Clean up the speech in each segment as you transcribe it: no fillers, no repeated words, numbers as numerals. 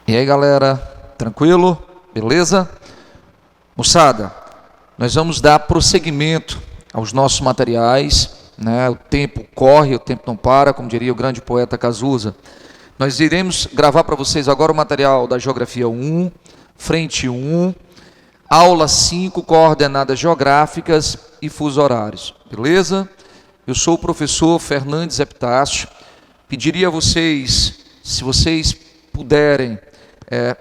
E aí, galera, tranquilo? Beleza? Moçada, nós vamos dar prosseguimento aos nossos materiais, né? O tempo corre, o tempo não para, como diria o grande poeta Cazuza. Nós iremos gravar para vocês agora o material da Geografia 1, Frente 1, Aula 5, Coordenadas Geográficas e Fusos Horários. Beleza? Eu sou o professor Fernandes Epitácio. Pediria a vocês, se vocês puderem,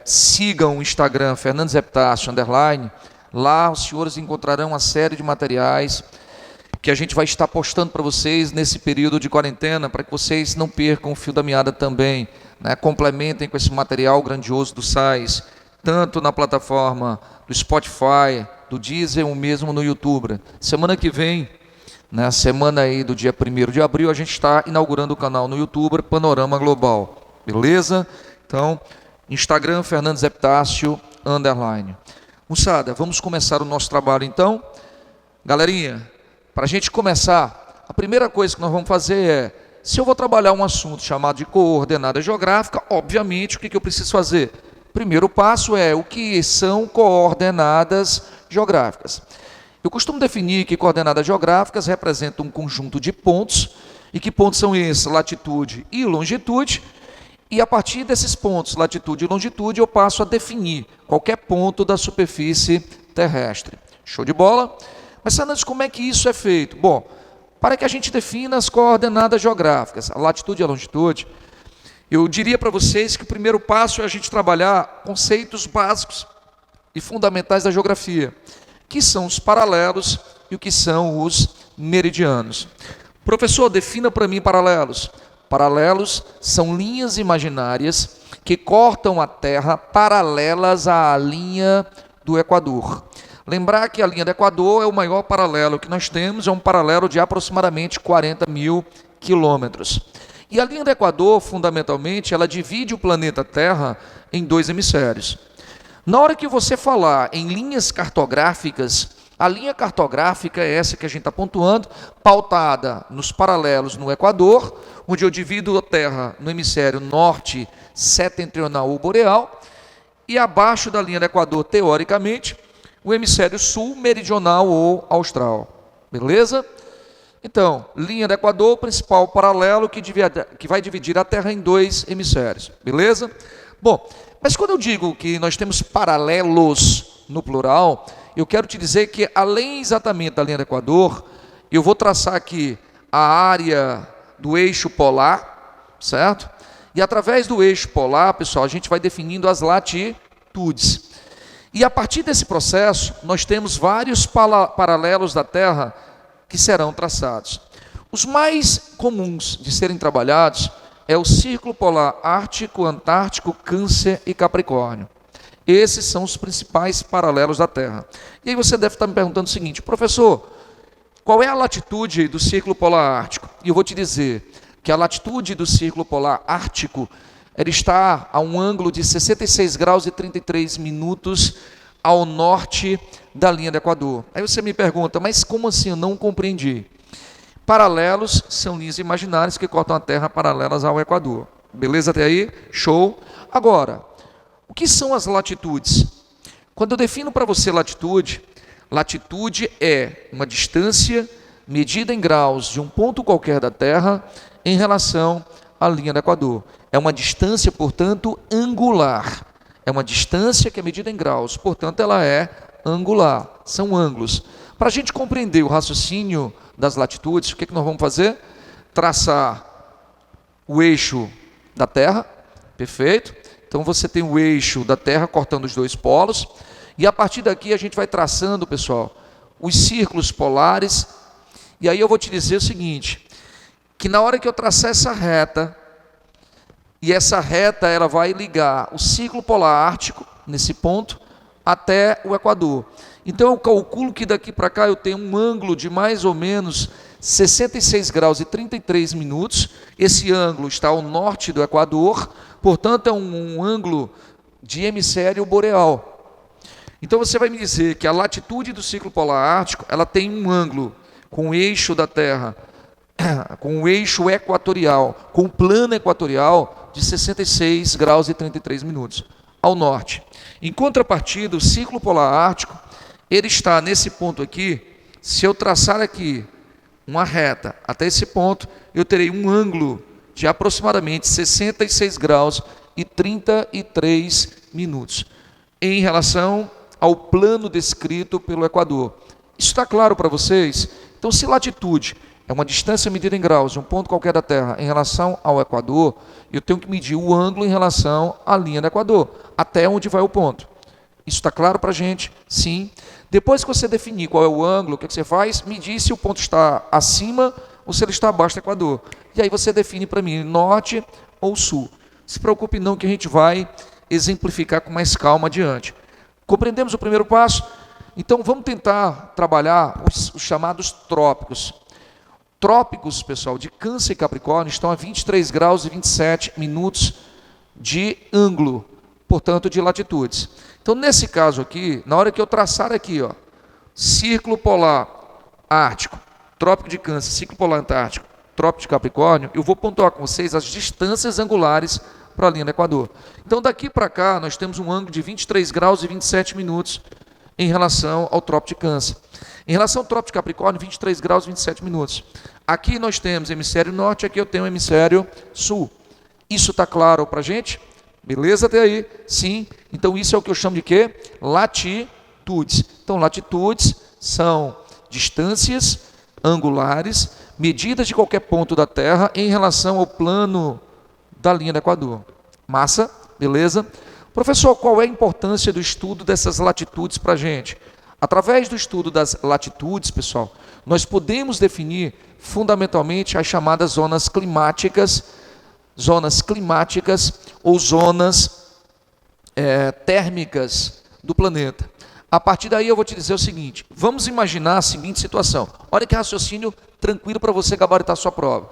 sigam o Instagram Fernandes Epitácio _. Lá os senhores encontrarão uma série de materiais que a gente vai estar postando para vocês nesse período de quarentena, para que vocês não percam o fio da meada também, né? Complementem com esse material grandioso do SAIS, tanto na plataforma do Spotify, do Deezer ou mesmo no YouTube. Semana que vem, na semana aí do dia 1º de abril, a gente está inaugurando o canal no YouTube Panorama Global. Beleza? Então, Instagram Fernandes Epitácio _. Moçada, vamos começar o nosso trabalho então. Galerinha, para a gente começar, a primeira coisa que nós vamos fazer é, se eu vou trabalhar um assunto chamado de coordenada geográfica, obviamente, o que eu preciso fazer? Primeiro passo é o que são coordenadas geográficas. Eu costumo definir que coordenadas geográficas representam um conjunto de pontos, e que pontos são esses? Latitude e longitude. E a partir desses pontos, latitude e longitude, eu passo a definir qualquer ponto da superfície terrestre. Show de bola? Mas, Fernandes, como é que isso é feito? Bom, para que a gente defina as coordenadas geográficas, a latitude e a longitude, eu diria para vocês que o primeiro passo é a gente trabalhar conceitos básicos e fundamentais da geografia, que são os paralelos e o que são os meridianos. Professor, defina para mim paralelos. Paralelos são linhas imaginárias que cortam a Terra paralelas à linha do Equador. Lembrar que a linha do Equador é o maior paralelo que nós temos, é um paralelo de aproximadamente 40 mil quilômetros. E a linha do Equador, fundamentalmente, ela divide o planeta Terra em dois hemisférios. Na hora que você falar em linhas cartográficas, a linha cartográfica é essa que a gente está pontuando, pautada nos paralelos no Equador, onde eu divido a Terra no hemisfério norte, setentrional ou boreal, e abaixo da linha do Equador, teoricamente, o hemisfério sul, meridional ou austral. Beleza? Então, linha do Equador, principal paralelo que vai dividir a Terra em dois hemisférios. Beleza? Bom, mas quando eu digo que nós temos paralelos no plural, eu quero te dizer que, além exatamente da linha do Equador, eu vou traçar aqui a área do eixo polar, certo? E através do eixo polar, pessoal, a gente vai definindo as latitudes. E a partir desse processo, nós temos vários paralelos da Terra que serão traçados. Os mais comuns de serem trabalhados é o Círculo Polar Ártico, Antártico, Câncer e Capricórnio. Esses são os principais paralelos da Terra. E aí você deve estar me perguntando o seguinte: professor, qual é a latitude do Círculo Polar Ártico? E eu vou te dizer que a latitude do Círculo Polar Ártico ela está a um ângulo de 66 graus e 33 minutos ao norte da linha do Equador. Aí você me pergunta, mas como assim? Eu não compreendi. Paralelos são linhas imaginárias que cortam a Terra paralelas ao Equador. Beleza até aí? Show. Agora, o que são as latitudes? Quando eu defino para você latitude, latitude é uma distância medida em graus de um ponto qualquer da Terra em relação à linha do Equador. É uma distância, portanto, angular. É uma distância que é medida em graus, portanto, ela é angular. São ângulos. Para a gente compreender o raciocínio das latitudes, o que nós vamos fazer? Traçar o eixo da Terra, perfeito? Então você tem o eixo da Terra cortando os dois polos, e a partir daqui a gente vai traçando, pessoal, os círculos polares, e aí eu vou te dizer o seguinte, que na hora que eu traçar essa reta, e essa reta ela vai ligar o Círculo Polar Ártico, nesse ponto, até o Equador. Então eu calculo que daqui para cá eu tenho um ângulo de mais ou menos 66 graus e 33 minutos, esse ângulo está ao norte do Equador, portanto é um ângulo de hemisfério boreal. Então você vai me dizer que a latitude do Círculo Polar Ártico, ela tem um ângulo com o eixo da Terra, com o eixo equatorial, com o plano equatorial de 66 graus e 33 minutos. ao norte. Em contrapartida, o círculo polar ártico, ele está nesse ponto aqui. Se eu traçar aqui uma reta até esse ponto, eu terei um ângulo de aproximadamente 66 graus e 33 minutos em relação ao plano descrito pelo Equador. Isso está claro para vocês? Então, se latitude é uma distância medida em graus de um ponto qualquer da Terra em relação ao Equador, eu tenho que medir o ângulo em relação à linha do Equador, até onde vai o ponto. Isso está claro para a gente? Sim. Depois que você definir qual é o ângulo, o que você faz? Medir se o ponto está acima ou se ele está abaixo do Equador. E aí você define para mim norte ou sul. Se preocupe não que a gente vai exemplificar com mais calma adiante. Compreendemos o primeiro passo? Então vamos tentar trabalhar os chamados trópicos. Trópicos, pessoal, de Câncer e Capricórnio estão a 23 graus e 27 minutos de ângulo, portanto de latitudes. Então nesse caso aqui, na hora que eu traçar aqui, ó, círculo polar ártico, trópico de Câncer, círculo polar antártico, trópico de Capricórnio, eu vou pontuar com vocês as distâncias angulares para a linha do Equador. Então daqui para cá nós temos um ângulo de 23 graus e 27 minutos em relação ao trópico de Câncer. Em relação ao trópico de Capricórnio, 23 graus e 27 minutos. Aqui nós temos hemisfério norte, aqui eu tenho hemisfério sul. Isso está claro para a gente? Beleza até aí? Sim. Então isso é o que eu chamo de quê? Latitudes. Então latitudes são distâncias angulares medidas de qualquer ponto da Terra em relação ao plano da linha do Equador. Massa? Beleza? Professor, qual é a importância do estudo dessas latitudes para a gente? Através do estudo das latitudes, pessoal, nós podemos definir fundamentalmente as chamadas zonas climáticas ou zonas térmicas do planeta. A partir daí eu vou te dizer o seguinte, vamos imaginar a seguinte situação. Olha que raciocínio tranquilo para você gabaritar a sua prova.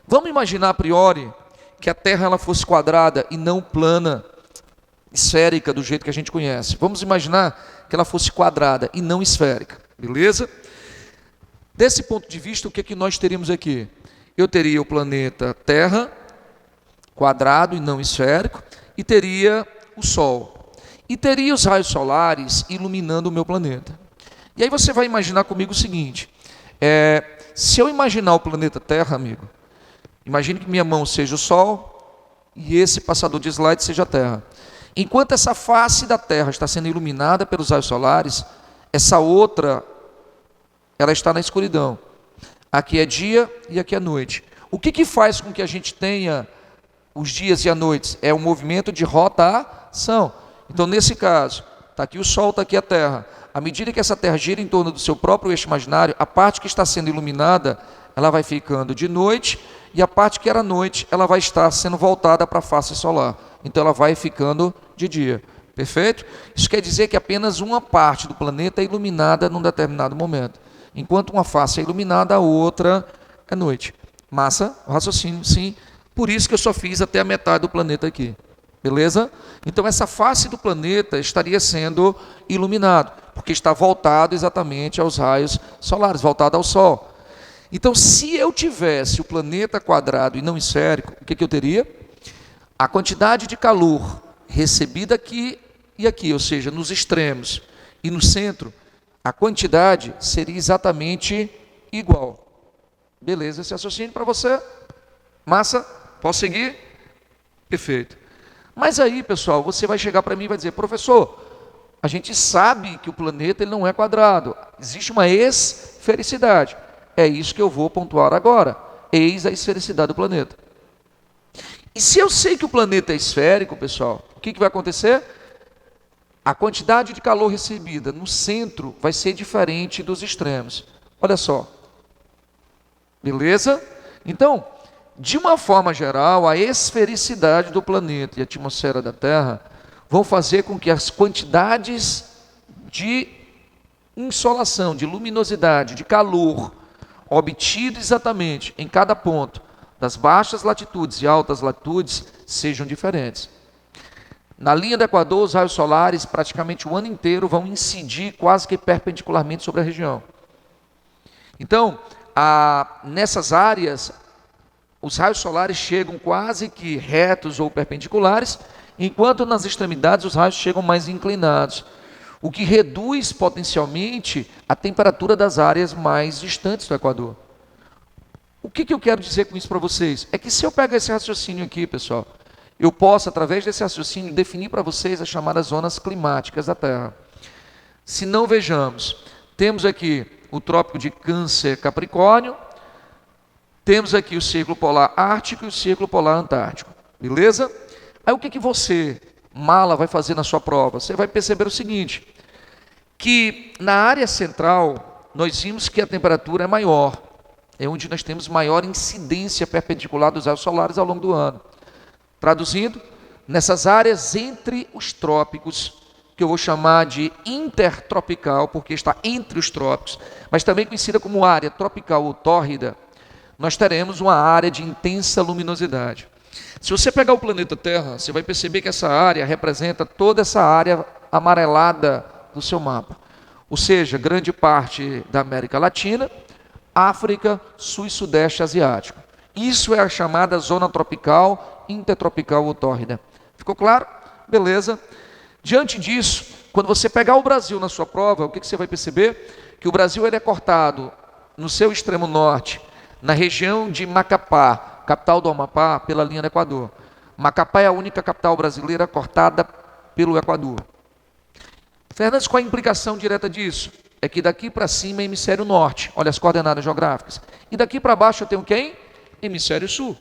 Vamos imaginar a priori que a Terra ela fosse quadrada e não plana, esférica do jeito que a gente conhece. Vamos imaginar que ela fosse quadrada e não esférica, beleza? Desse ponto de vista, o que é que nós teríamos aqui? Eu teria o planeta Terra, quadrado e não esférico, e teria o Sol. E teria os raios solares iluminando o meu planeta. E aí você vai imaginar comigo o seguinte, se eu imaginar o planeta Terra, amigo, imagine que minha mão seja o Sol e esse passador de slide seja a Terra. Enquanto essa face da Terra está sendo iluminada pelos raios solares, essa outra, ela está na escuridão. Aqui é dia e aqui é noite. O que faz com que a gente tenha os dias e as noites? É um movimento de rotação. Então, nesse caso, está aqui o Sol, está aqui a Terra. À medida que essa Terra gira em torno do seu próprio eixo imaginário, a parte que está sendo iluminada, ela vai ficando de noite, e a parte que era noite, ela vai estar sendo voltada para a face solar. Então ela vai ficando de dia. Perfeito? Isso quer dizer que apenas uma parte do planeta é iluminada num determinado momento. Enquanto uma face é iluminada, a outra é noite. Massa? O raciocínio, sim. Por isso que eu só fiz até a metade do planeta aqui. Beleza? Então essa face do planeta estaria sendo iluminado, porque está voltado exatamente aos raios solares, voltado ao Sol. Então, se eu tivesse o planeta quadrado e não esférico, o que eu teria? A quantidade de calor recebida aqui e aqui, ou seja, nos extremos e no centro, a quantidade seria exatamente igual. Beleza, esse raciocínio para você? Massa? Posso seguir? Perfeito. Mas aí, pessoal, você vai chegar para mim e vai dizer, professor, a gente sabe que o planeta ele não é quadrado, existe uma esfericidade. É isso que eu vou pontuar agora. Eis a esfericidade do planeta. E se eu sei que o planeta é esférico, pessoal, o que vai acontecer? A quantidade de calor recebida no centro vai ser diferente dos extremos. Olha só. Beleza? Então, de uma forma geral, a esfericidade do planeta e a atmosfera da Terra vão fazer com que as quantidades de insolação, de luminosidade, de calor, obtido exatamente em cada ponto das baixas latitudes e altas latitudes sejam diferentes. Na linha do Equador, os raios solares praticamente o ano inteiro vão incidir quase que perpendicularmente sobre a região. Então, nessas áreas, os raios solares chegam quase que retos ou perpendiculares, enquanto nas extremidades os raios chegam mais inclinados, o que reduz potencialmente a temperatura das áreas mais distantes do Equador. O que eu quero dizer com isso para vocês? É que se eu pegar esse raciocínio aqui, pessoal, eu posso, através desse raciocínio, definir para vocês as chamadas zonas climáticas da Terra. Se não, vejamos, temos aqui o Trópico de Câncer Capricórnio, temos aqui o Círculo Polar Ártico e o Círculo Polar Antártico, beleza? Aí o que você, mala, vai fazer na sua prova? Você vai perceber o seguinte, que na área central, nós vimos que a temperatura é maior, é onde nós temos maior incidência perpendicular dos raios solares ao longo do ano. Traduzindo, nessas áreas entre os trópicos, que eu vou chamar de intertropical, porque está entre os trópicos, mas também conhecida como área tropical ou tórrida, nós teremos uma área de intensa luminosidade. Se você pegar o planeta Terra, você vai perceber que essa área representa toda essa área amarelada do seu mapa. Ou seja, grande parte da América Latina, África, Sul e Sudeste Asiático. Isso é a chamada zona tropical, intertropical ou tórrida. Ficou claro? Beleza. Diante disso, quando você pegar o Brasil na sua prova, o que você vai perceber? Que o Brasil ele é cortado no seu extremo norte, na região de Macapá, capital do Amapá, pela linha do Equador. Macapá é a única capital brasileira cortada pelo Equador. Fernandes, qual a implicação direta disso? É que daqui para cima é hemisfério norte, olha as coordenadas geográficas. E daqui para baixo eu tenho quem? Hemisfério sul.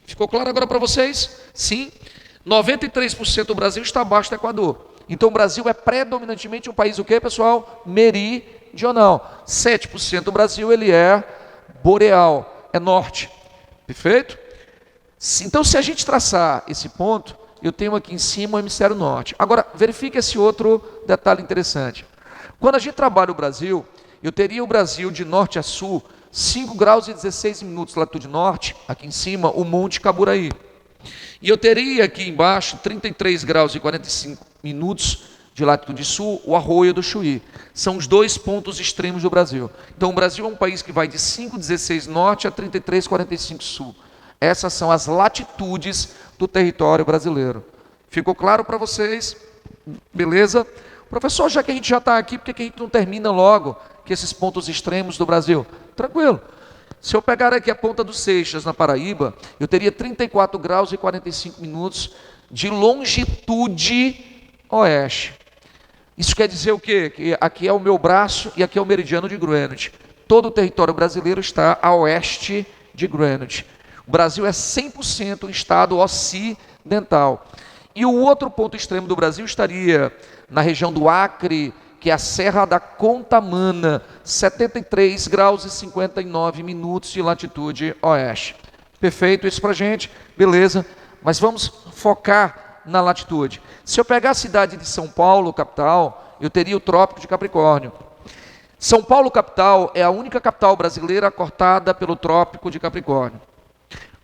Ficou claro agora para vocês? Sim. 93% do Brasil está abaixo do Equador. Então o Brasil é predominantemente um país o quê, pessoal? Meridional. 7% do Brasil ele é boreal, é norte. Perfeito? Então se a gente traçar esse ponto, eu tenho aqui em cima o hemisfério norte. Agora, verifique esse outro detalhe interessante. Quando a gente trabalha o Brasil, eu teria o Brasil de norte a sul, 5 graus e 16 minutos latitude norte, aqui em cima o Monte Caburaí. E eu teria aqui embaixo 33 graus e 45 minutos de latitude sul, o Arroio do Chuí. São os dois pontos extremos do Brasil. Então o Brasil é um país que vai de 5,16 norte a 33,45 sul. Essas são as latitudes do território brasileiro. Ficou claro para vocês? Beleza? Professor, já que a gente já está aqui, por que a gente não termina logo que esses pontos extremos do Brasil? Tranquilo. Se eu pegar aqui a ponta do Seixas, na Paraíba, eu teria 34 graus e 45 minutos de longitude oeste. Isso quer dizer o quê? Que aqui é o meu braço e aqui é o meridiano de Greenwich. Todo o território brasileiro está a oeste de Greenwich. O Brasil é 100% um estado ocidental. E o outro ponto extremo do Brasil estaria na região do Acre, que é a Serra da Contamana, 73 graus e 59 minutos de latitude oeste. Perfeito isso para a gente? Beleza. Mas vamos focar na latitude. Se eu pegar a cidade de São Paulo, capital, eu teria o Trópico de Capricórnio. São Paulo, capital, é a única capital brasileira cortada pelo Trópico de Capricórnio.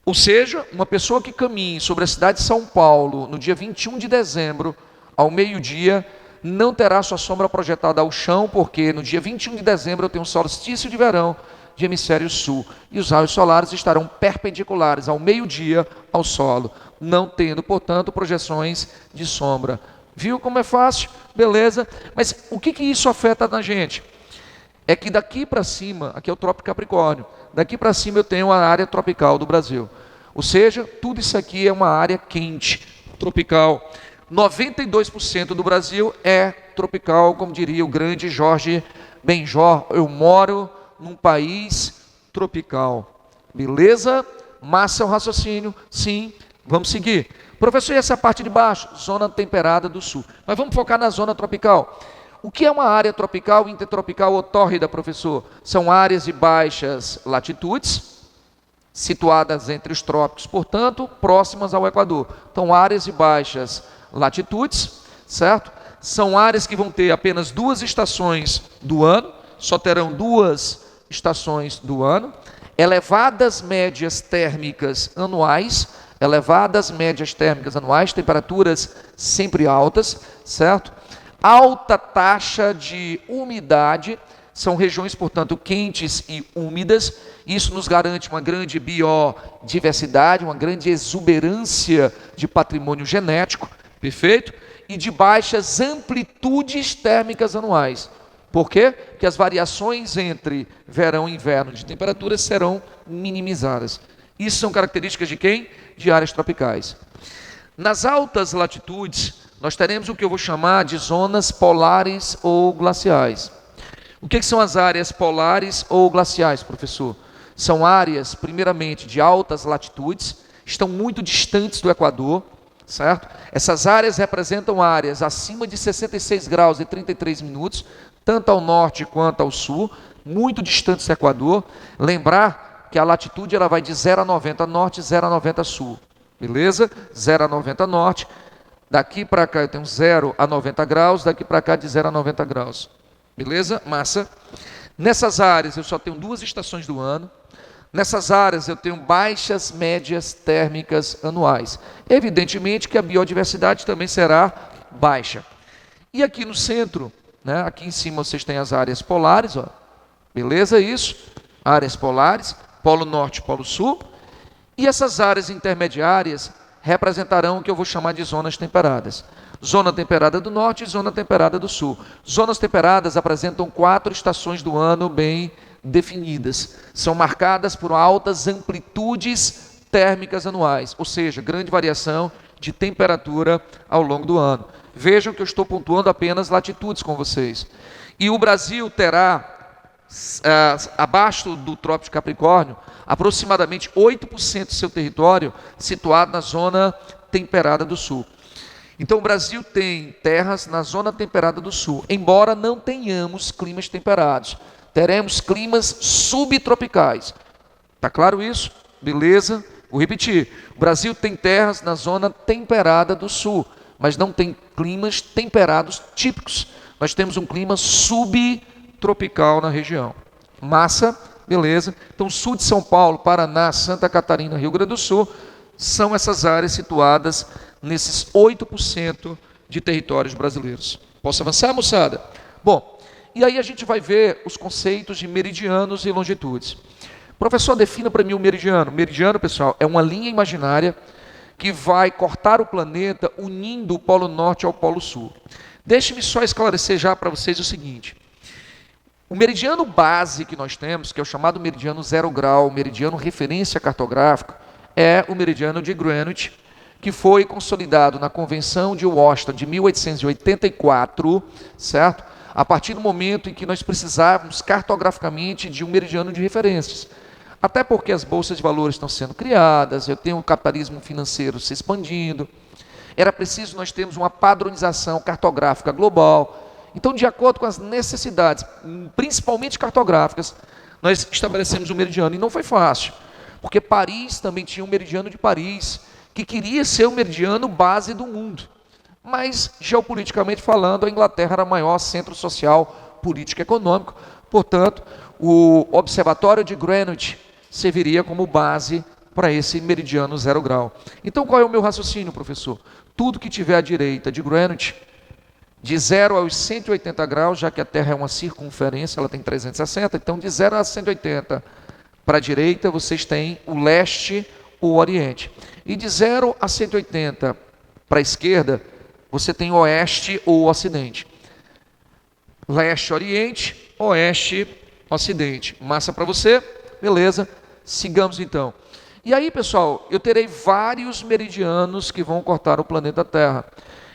Ou seja, uma pessoa que caminhe sobre a cidade de São Paulo no dia 21 de dezembro, ao meio-dia, não terá sua sombra projetada ao chão, porque no dia 21 de dezembro eu tenho um solstício de verão de hemisfério sul, e os raios solares estarão perpendiculares ao meio-dia ao solo, não tendo, portanto, projeções de sombra. Viu como é fácil? Beleza? Mas o que isso afeta na gente? É que daqui para cima, aqui é o Trópico Capricórnio, daqui para cima eu tenho a área tropical do Brasil. Ou seja, tudo isso aqui é uma área quente, tropical. 92% do Brasil é tropical, como diria o grande Jorge Benjor. Eu moro num país tropical. Beleza? Massa é um raciocínio? Sim. Vamos seguir. Professor, e essa parte de baixo? Zona temperada do sul. Mas vamos focar na zona tropical. O que é uma área tropical, intertropical ou tórrida, professor? São áreas de baixas latitudes, situadas entre os trópicos, portanto, próximas ao Equador. Então, áreas de baixas latitudes, certo? São áreas que vão ter apenas 2 estações do ano, só terão 2 estações do ano, elevadas médias térmicas anuais, temperaturas sempre altas, certo? Alta taxa de umidade, São regiões, portanto, quentes e úmidas. Isso nos garante uma grande biodiversidade, uma grande exuberância de patrimônio genético, perfeito? E de baixas amplitudes térmicas anuais. Por quê? Porque as variações entre verão e inverno de temperaturas serão minimizadas. Isso são características de quem? De áreas tropicais. Nas altas latitudes, nós teremos o que eu vou chamar de zonas polares ou glaciais. O que são as áreas polares ou glaciais, professor? São áreas, primeiramente, de altas latitudes, estão muito distantes do Equador, certo? Essas áreas representam áreas acima de 66 graus e 33 minutos, tanto ao norte quanto ao sul, muito distantes do Equador. Lembrar que a latitude ela vai de 0 a 90 norte e 0 a 90 sul, beleza? 0 a 90 norte, daqui para cá eu tenho 0 a 90 graus, daqui para cá de 0 a 90 graus. Beleza? Massa. Nessas áreas eu só tenho 2 estações do ano. Nessas áreas eu tenho baixas médias térmicas anuais. Evidentemente que a biodiversidade também será baixa. E aqui no centro, né, aqui em cima vocês têm as áreas polares, ó. Beleza? Isso. Áreas polares, Polo Norte e Polo Sul. E essas áreas intermediárias representarão o que eu vou chamar de zonas temperadas. Zona temperada do norte e zona temperada do sul. Zonas temperadas apresentam 4 estações do ano bem definidas. São marcadas por altas amplitudes térmicas anuais, ou seja, grande variação de temperatura ao longo do ano. Vejam que eu estou pontuando apenas latitudes com vocês. E o Brasil terá, abaixo do Trópico de Capricórnio, aproximadamente 8% do seu território situado na zona temperada do sul. Então o Brasil tem terras na zona temperada do sul, embora não tenhamos climas temperados. Teremos climas subtropicais. Tá claro isso? Beleza? Vou repetir. O Brasil tem terras na zona temperada do sul, mas não tem climas temperados típicos. Nós temos um clima subtropical na região. Massa? Beleza? Então sul de São Paulo, Paraná, Santa Catarina, Rio Grande do Sul, são essas áreas situadas nesses 8% de territórios brasileiros. Posso avançar, moçada? Bom, e aí a gente vai ver os conceitos de meridianos e longitudes. Professor, defina para mim o meridiano. Meridiano, pessoal, é uma linha imaginária que vai cortar o planeta unindo o Polo Norte ao Polo Sul. Deixe-me só esclarecer já para vocês o seguinte. O meridiano base que nós temos, que é o chamado meridiano 0 grau, meridiano referência cartográfica, é o meridiano de Greenwich, que foi consolidado na Convenção de Washington de 1884, certo? A partir do momento em que nós precisávamos cartograficamente de um meridiano de referências. Até porque as bolsas de valores estão sendo criadas, eu tenho o capitalismo financeiro se expandindo, era preciso nós termos uma padronização cartográfica global. Então, de acordo com as necessidades, principalmente cartográficas, nós estabelecemos um meridiano, e não foi fácil, porque Paris também tinha um meridiano de Paris, que queria ser o meridiano base do mundo. Mas, geopoliticamente falando, a Inglaterra era o maior centro social, político e econômico. Portanto, o Observatório de Greenwich serviria como base para esse meridiano 0 grau. Então, qual é o meu raciocínio, professor? Tudo que tiver à direita de Greenwich, de 0 aos 180 graus, já que a Terra é uma circunferência, ela tem 360, então de 0 a 180 para a direita, vocês têm o leste ou o oriente. E de 0 a 180 para a esquerda, você tem o oeste ou o ocidente. Leste, oriente, oeste, ocidente. Massa para você? Beleza. Sigamos então. E aí, pessoal, eu terei vários meridianos que vão cortar o planeta Terra.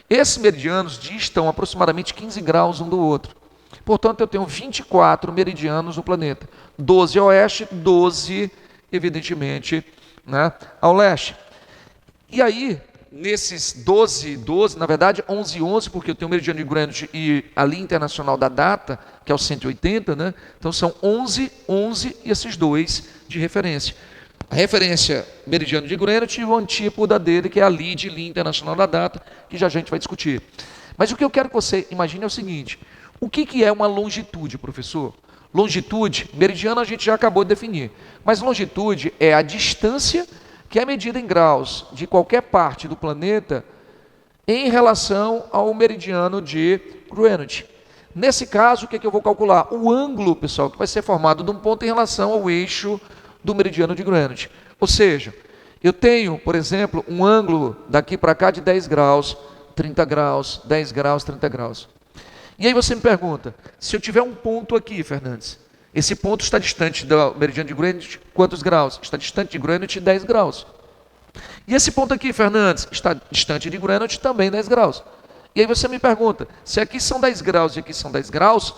Esses meridianos distam aproximadamente 15 graus um do outro. Portanto, eu tenho 24 meridianos no planeta. 12 ao oeste, 12, evidentemente, né, ao leste. E aí, nesses 12, na verdade 11, porque eu tenho o meridiano de Greenwich e a linha internacional da data, que é o 180, né? Então são 11 e esses dois de referência. A referência meridiano de Greenwich e o antípoda dele, que é a linha internacional da data, que já a gente vai discutir. Mas o que eu quero que você imagine é o seguinte: o que é uma longitude, professor? Longitude, meridiano a gente já acabou de definir, mas longitude é a distância que é medida em graus de qualquer parte do planeta em relação ao meridiano de Greenwich. Nesse caso, o que eu vou calcular? O ângulo, pessoal, que vai ser formado de um ponto em relação ao eixo do meridiano de Greenwich. Ou seja, eu tenho, por exemplo, um ângulo daqui para cá de 10 graus, 30 graus, 10 graus, 30 graus. E aí você me pergunta, se eu tiver um ponto aqui, Fernandes, esse ponto está distante do meridiano de Greenwich, quantos graus? Está distante de Greenwich 10 graus. E esse ponto aqui, Fernandes, está distante de Greenwich também 10 graus. E aí você me pergunta, se aqui são 10 graus e aqui são 10 graus,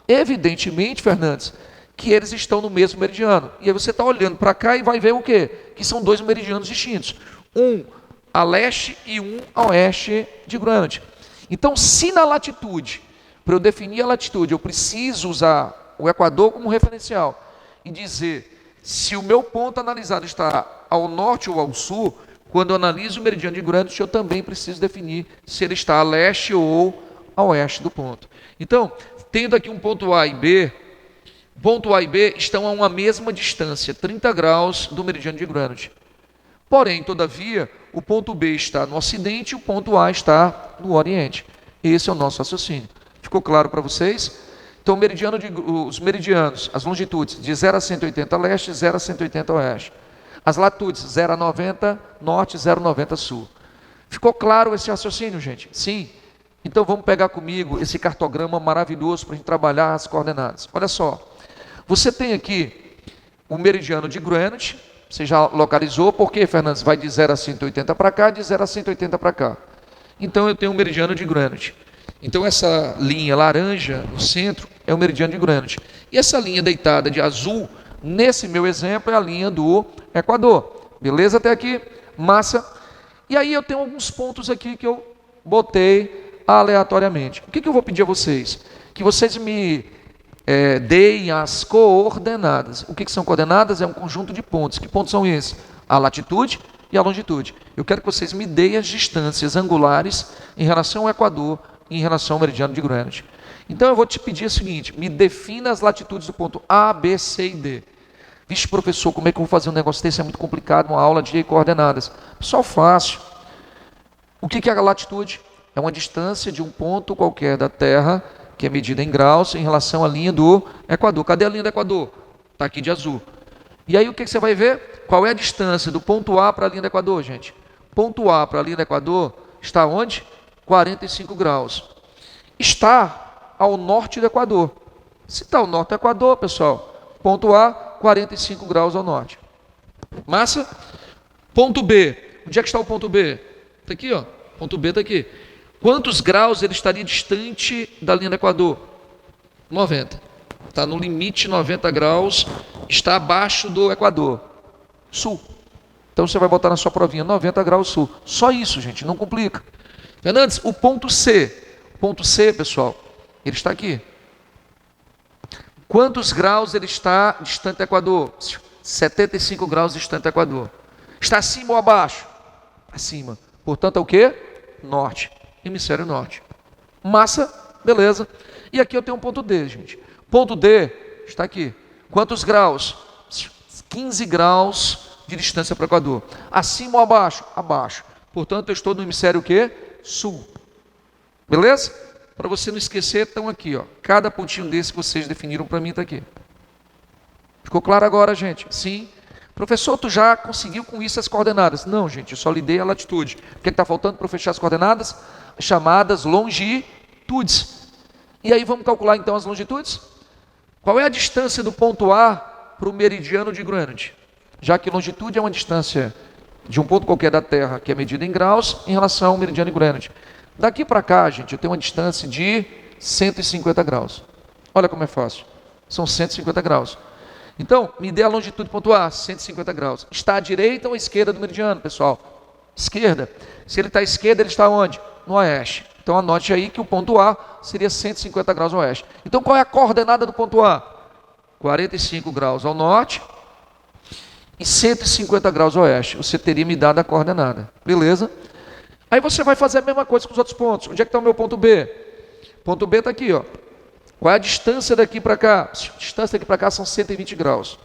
evidentemente, Fernandes, que eles estão no mesmo meridiano. E aí você está olhando para cá e vai ver o quê? Que são dois meridianos distintos. Um a leste e um a oeste de Greenwich. Então, se na latitude, para eu definir a latitude, eu preciso usar o Equador como referencial e dizer se o meu ponto analisado está ao norte ou ao sul, quando eu analiso o meridiano de Greenwich, eu também preciso definir se ele está a leste ou a oeste do ponto. Então, tendo aqui um ponto A e B, ponto A e B estão a uma mesma distância, 30 graus do meridiano de Greenwich. Porém, todavia, o ponto B está no ocidente e o ponto A está no oriente. Esse é o nosso raciocínio. Ficou claro para vocês? Então, os meridianos, as longitudes de 0 a 180 leste, 0 a 180 oeste. As latitudes 0 a 90 norte, 0 a 90 sul. Ficou claro esse raciocínio, gente? Sim. Então vamos pegar comigo esse cartograma maravilhoso para a gente trabalhar as coordenadas. Olha só. Você tem aqui o meridiano de Greenwich. Você já localizou. Por quê, Fernandes? Vai de 0 a 180 para cá, de 0 a 180 para cá. Então eu tenho o meridiano de Greenwich. Então essa linha laranja no centro é o meridiano de Greenwich. E essa linha deitada de azul, nesse meu exemplo, é a linha do Equador. Beleza até aqui? Massa. E aí eu tenho alguns pontos aqui que eu botei aleatoriamente. O que eu vou pedir a vocês? Que vocês me deem as coordenadas. O que são coordenadas? É um conjunto de pontos. Que pontos são esses? A latitude e a longitude. Eu quero que vocês me deem as distâncias angulares em relação ao Equador e em relação ao meridiano de Greenwich. Então eu vou te pedir o seguinte, me defina as latitudes do ponto A, B, C e D. Vixe, professor, como é que eu vou fazer um negócio desse? É muito complicado, uma aula de coordenadas. Pessoal, fácil. O que é a latitude? É uma distância de um ponto qualquer da Terra, que é medida em graus, em relação à linha do Equador. Cadê a linha do Equador? Está aqui de azul. E aí o que você vai ver? Qual é a distância do ponto A para a linha do Equador, gente? Ponto A para a linha do Equador está onde? 45 graus. Está ao norte do Equador. Se está ao norte do Equador, pessoal, ponto A, 45 graus ao norte. Massa? Ponto B. Onde é que está o ponto B? Está aqui, ó. Ponto B está aqui. Quantos graus ele estaria distante da linha do Equador? 90. Está no limite 90 graus, está abaixo do Equador. Sul. Então você vai botar na sua provinha 90 graus sul. Só isso, gente, não complica. Fernandes, o ponto C. O ponto C, pessoal, ele está aqui. Quantos graus ele está distante do Equador? 75 graus distante do Equador. Está acima ou abaixo? Acima. Portanto, é o quê? Norte. Hemisfério norte. Massa, beleza. E aqui eu tenho um ponto D, gente. Ponto D está aqui. Quantos graus? 15 graus de distância para o Equador. Acima ou abaixo? Abaixo. Portanto, eu estou no hemisfério o quê? Sul. Beleza? Para você não esquecer, estão aqui, ó. Cada pontinho desse que vocês definiram para mim está aqui. Ficou claro agora, gente? Sim. Professor, tu já conseguiu com isso as coordenadas? Não, gente, eu só lhe dei a latitude. O que está faltando para fechar as coordenadas? Chamadas longitudes. E aí vamos calcular então as longitudes? Qual é a distância do ponto A para o meridiano de Greenwich? Já que longitude é uma distância de um ponto qualquer da Terra, que é medida em graus, em relação ao meridiano de Greenwich. Daqui para cá, gente, eu tenho uma distância de 150 graus. Olha como é fácil. São 150 graus. Então, me dê a longitude ponto A, 150 graus. Está à direita ou à esquerda do meridiano, pessoal? Esquerda. Se ele está à esquerda, ele está onde? No oeste. Então, anote aí que o ponto A seria 150 graus ao oeste. Então, qual é a coordenada do ponto A? 45 graus ao norte e 150 graus ao oeste. Você teria me dado a coordenada. Beleza? Aí você vai fazer a mesma coisa com os outros pontos. Onde é que está o meu ponto B? Ponto B está aqui, ó. Qual é a distância daqui para cá? A distância daqui para cá são 120 graus.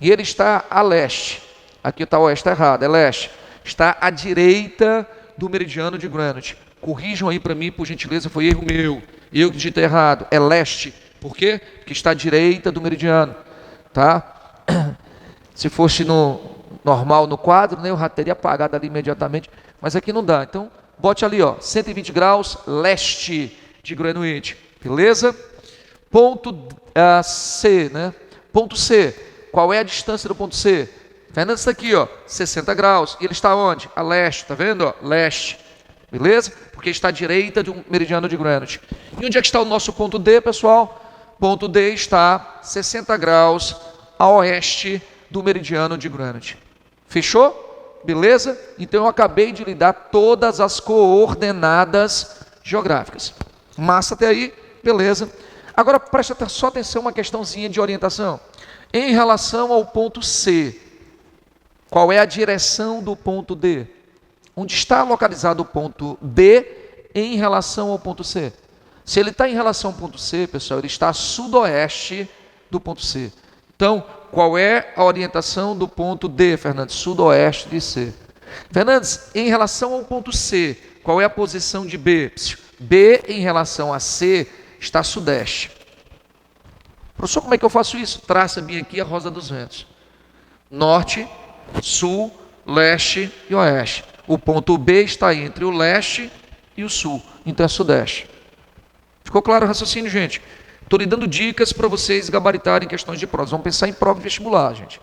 E ele está a leste. Aqui está o oeste, está errado, é leste. Está à direita do meridiano de Greenwich. Corrijam aí para mim, por gentileza, foi erro meu. Eu que digitei errado, é leste. Por quê? Porque está à direita do meridiano, tá? Se fosse no normal no quadro, né, eu já teria apagado ali imediatamente, mas aqui não dá. Então, bote ali, ó, 120 graus leste de Greenwich, beleza? Ponto C, né? Ponto C. Qual é a distância do ponto C? Fernando está aqui, ó, 60 graus. E ele está onde? A leste, tá vendo? Ó? Leste. Beleza? Porque está à direita do meridiano de Greenwich. E onde é que está o nosso ponto D, pessoal? Ponto D está 60 graus a oeste do meridiano de Greenwich. Fechou? Beleza? Então eu acabei de lhe dar todas as coordenadas geográficas. Massa até aí? Beleza. Agora preste só atenção uma questãozinha de orientação. Em relação ao ponto C, qual é a direção do ponto D? Onde está localizado o ponto D em relação ao ponto C? Se ele está em relação ao ponto C, pessoal, ele está a sudoeste do ponto C. Então, qual é a orientação do ponto D, Fernandes? Sudoeste de C. Fernandes, em relação ao ponto C, qual é a posição de B? B em relação a C está a sudeste. Professor, como é que eu faço isso? Traça bem aqui a rosa dos ventos. Norte, sul, leste e oeste. O ponto B está entre o leste e o sul, então é sudeste. Ficou claro o raciocínio, gente? Estou lhe dando dicas para vocês gabaritarem questões de prova. Vamos pensar em prova de vestibular, gente.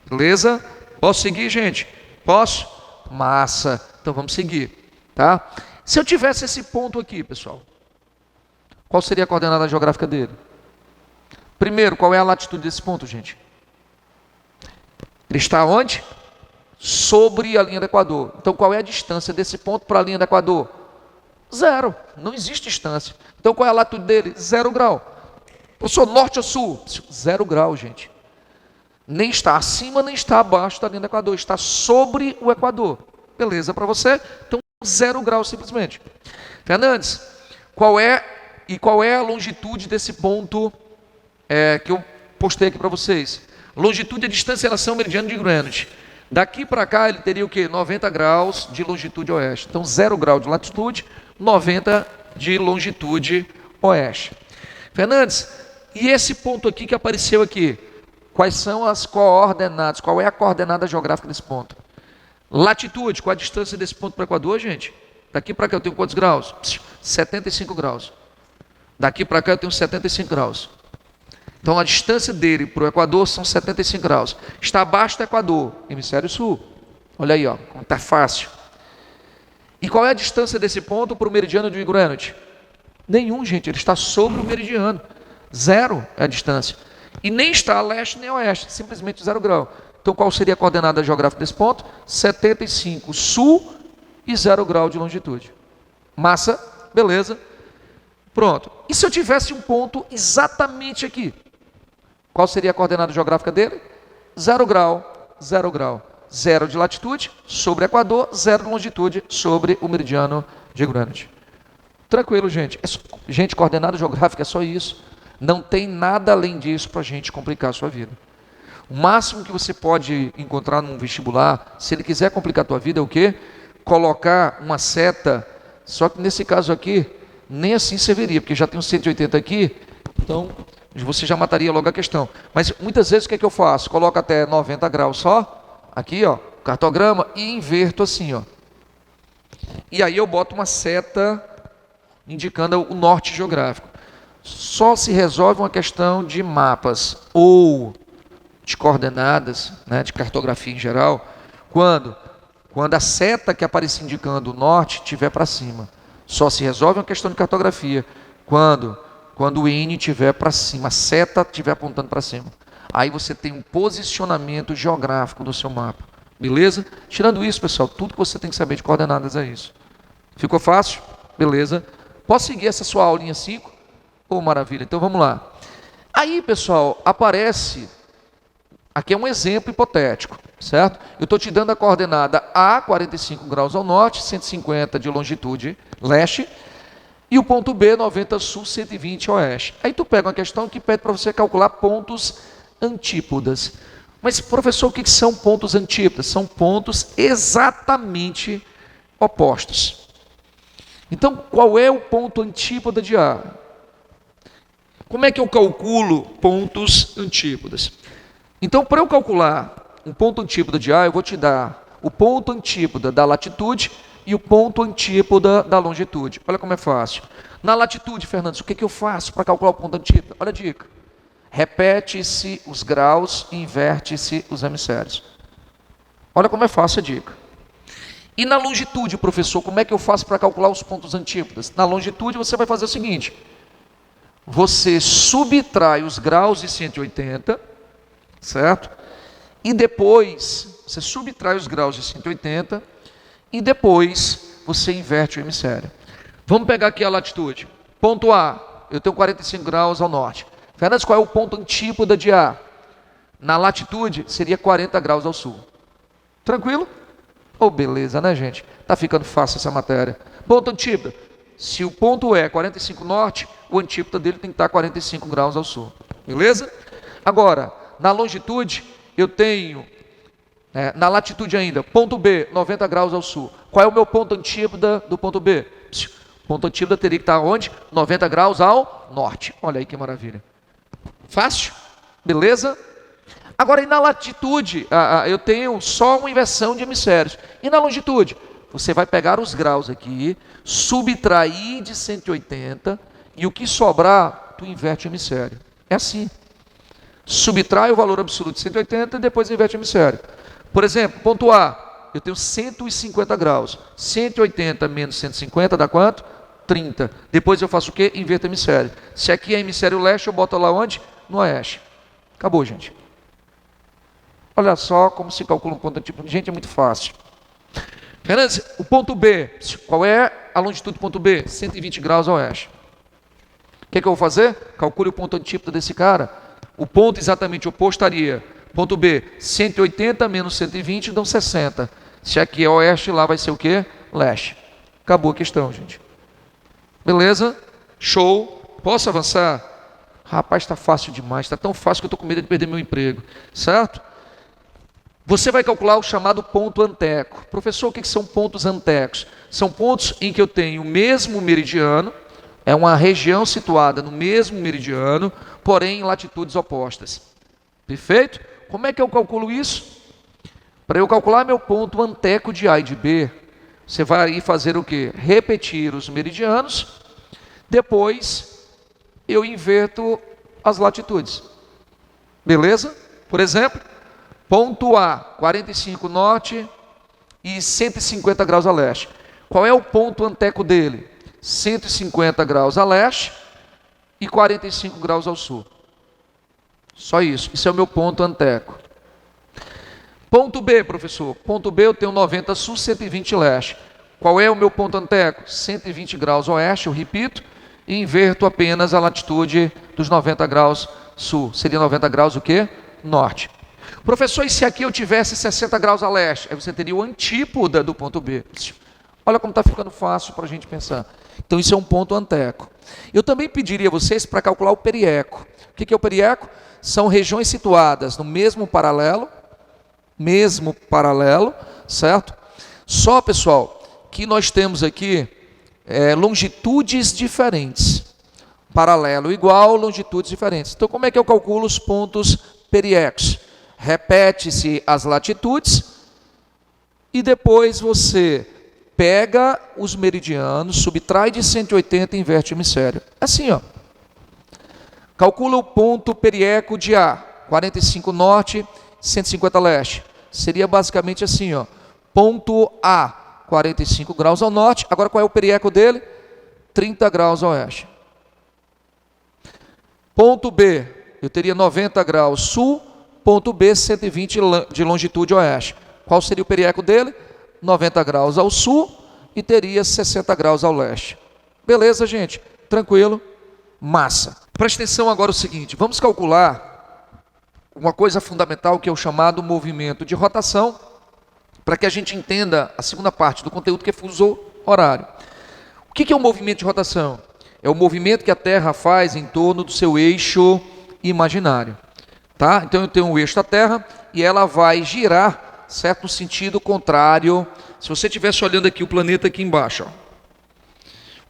Beleza? Posso seguir, gente? Posso? Massa. Então vamos seguir, tá? Se eu tivesse esse ponto aqui, pessoal, qual seria a coordenada geográfica dele? Primeiro, qual é a latitude desse ponto, gente? Ele está onde? Sobre a linha do Equador. Então, qual é a distância desse ponto para a linha do Equador? Zero. Não existe distância. Então, qual é a latitude dele? 0 grau. Professor, norte ou sul? 0 grau, gente. Nem está acima, nem está abaixo da linha do Equador. Está sobre o Equador. Beleza para você? Então, 0 grau simplesmente. Fernandes, qual é a longitude desse ponto que eu postei aqui para vocês? Longitude é a distância em relação ao meridiano de Greenwich. Daqui para cá ele teria o quê? 90 graus de longitude oeste. Então 0 grau de latitude, 90 de longitude oeste. Fernandes, e esse ponto aqui que apareceu aqui? Quais são as coordenadas? Qual é a coordenada geográfica desse ponto? Latitude, qual a distância desse ponto para o Equador, gente? Daqui para cá eu tenho quantos graus? 75 graus. Daqui para cá eu tenho 75 graus. Então a distância dele para o Equador são 75 graus. Está abaixo do Equador, hemisfério sul. Olha aí, ó, como está fácil. E qual é a distância desse ponto para o meridiano de Greenwich? Nenhum, gente, ele está sobre o meridiano. 0 é a distância. E nem está a leste nem a oeste, simplesmente 0 grau. Então qual seria a coordenada geográfica desse ponto? 75 sul e 0 grau de longitude. Massa, beleza. Pronto. E se eu tivesse um ponto exatamente aqui? Qual seria a coordenada geográfica dele? 0 grau, 0 grau. 0 de latitude sobre o Equador, 0 de longitude sobre o meridiano de Greenwich. Tranquilo, gente. Gente, coordenada geográfica é só isso. Não tem nada além disso para a gente complicar a sua vida. O máximo que você pode encontrar num vestibular, se ele quiser complicar a tua vida, é o quê? Colocar uma seta, só que nesse caso aqui, nem assim serviria, porque já tem um 180 aqui, então você já mataria logo a questão. Mas muitas vezes o que é que eu faço? Coloco até 90 graus só, aqui ó, cartograma, e inverto assim ó. E aí eu boto uma seta indicando o norte geográfico. Só se resolve uma questão de mapas ou de coordenadas, né, de cartografia em geral, quando a seta que aparece indicando o norte estiver para cima. Só se resolve uma questão de cartografia quando o N estiver para cima, a seta estiver apontando para cima. Aí você tem um posicionamento geográfico do seu mapa. Beleza? Tirando isso, pessoal, tudo que você tem que saber de coordenadas é isso. Ficou fácil? Beleza? Posso seguir essa sua aulinha 5? Oh, maravilha. Então vamos lá. Aí, pessoal, aparece... Aqui é um exemplo hipotético, certo? Eu estou te dando a coordenada A, 45 graus ao norte, 150 de longitude leste, e o ponto B, 90 sul, 120 oeste. Aí tu pega uma questão que pede para você calcular pontos antípodas. Mas, professor, o que são pontos antípodas? São pontos exatamente opostos. Então, qual é o ponto antípoda de A? Como é que eu calculo pontos antípodas? Então, para eu calcular um ponto antípoda de A, eu vou te dar o ponto antípoda da latitude e o ponto antípoda da longitude. Olha como é fácil. Na latitude, Fernandes, o que eu faço para calcular o ponto antípoda? Olha a dica. Repete-se os graus e inverte-se os hemisférios. Olha como é fácil a dica. E na longitude, professor, como é que eu faço para calcular os pontos antípodas? Na longitude, você vai fazer o seguinte. Você subtrai os graus de 180, certo? E depois, você subtrai os graus de 180 e depois você inverte o hemisfério. Vamos pegar aqui a latitude. Ponto A, eu tenho 45 graus ao norte. Fernandes, qual é o ponto antípoda de A? Na latitude, seria 40 graus ao sul. Tranquilo? Oh, beleza, né, gente? Tá ficando fácil essa matéria. Ponto antípoda. Se o ponto é 45 norte, o antípoda dele tem que estar 45 graus ao sul. Beleza? Agora, na longitude, eu tenho, na latitude ainda, ponto B, 90 graus ao sul. Qual é o meu ponto antípoda do ponto B? O ponto antípoda teria que estar onde? 90 graus ao norte. Olha aí que maravilha. Fácil? Beleza? Agora, e na latitude, eu tenho só uma inversão de hemisférios. E na longitude? Você vai pegar os graus aqui, subtrair de 180, e o que sobrar, tu inverte o hemisfério. É assim. Subtrai o valor absoluto de 180 e depois inverte o hemisfério. Por exemplo, ponto A, eu tenho 150 graus. 180 menos 150 dá quanto? 30. Depois eu faço o quê? Inverto o hemisfério. Se aqui é hemisfério leste, eu boto lá onde? No oeste. Acabou, gente. Olha só como se calcula um ponto antípoda. Gente, é muito fácil. Fernandes, o ponto B, qual é a longitude do ponto B? 120 graus a oeste. O que eu vou fazer? Calcule o ponto antípoda desse cara. O ponto exatamente oposto estaria, ponto B, 180 menos 120 dão 60. Se aqui é oeste, lá vai ser o quê? Leste. Acabou a questão, gente. Beleza? Show. Posso avançar? Rapaz, está fácil demais. Está tão fácil que eu estou com medo de perder meu emprego. Certo? Você vai calcular o chamado ponto anteco. Professor, o que são pontos antecos? São pontos em que eu tenho o mesmo meridiano, é uma região situada no mesmo meridiano, porém em latitudes opostas. Perfeito? Como é que eu calculo isso? Para eu calcular meu ponto anteco de A e de B, você vai aí fazer o quê? Repetir os meridianos, depois eu inverto as latitudes. Beleza? Por exemplo, ponto A, 45 norte e 150 graus a leste. Qual é o ponto anteco dele? 150 graus a leste e 45 graus ao sul. Só isso. Isso é o meu ponto anteco. Ponto B, professor. Ponto B eu tenho 90 sul, 120 leste. Qual é o meu ponto anteco? 120 graus oeste, eu repito, e inverto apenas a latitude dos 90 graus sul. Seria 90 graus o quê? Norte. Professor, e se aqui eu tivesse 60 graus a leste? Aí você teria o antípoda do ponto B. Olha como está ficando fácil para a gente pensar. Então isso é um ponto anteco. Eu também pediria a vocês para calcular o perieco. O que é o perieco? São regiões situadas no mesmo paralelo, certo? Só, pessoal, que nós temos aqui longitudes diferentes. Paralelo igual, longitudes diferentes. Então como é que eu calculo os pontos periecos? Repete-se as latitudes e depois você pega os meridianos, subtrai de 180 e inverte o hemisfério. Assim, ó. Calcula o ponto perieco de A, 45 norte, 150 leste. Seria basicamente assim, ó. Ponto A, 45 graus ao norte. Agora qual é o perieco dele? 30 graus ao oeste. Ponto B, eu teria 90 graus sul. Ponto B, 120 de longitude oeste. Qual seria o perieco dele? 90 graus ao sul e teria 60 graus ao leste. Beleza, gente? Tranquilo? Massa. Preste atenção agora o seguinte, vamos calcular uma coisa fundamental que é o chamado movimento de rotação, para que a gente entenda a segunda parte do conteúdo que é fuso horário. O que é o movimento de rotação? É o movimento que a Terra faz em torno do seu eixo imaginário. Tá? Então eu tenho o eixo da Terra e ela vai girar, certo, no sentido contrário. Se você estivesse olhando aqui o planeta aqui embaixo, ó.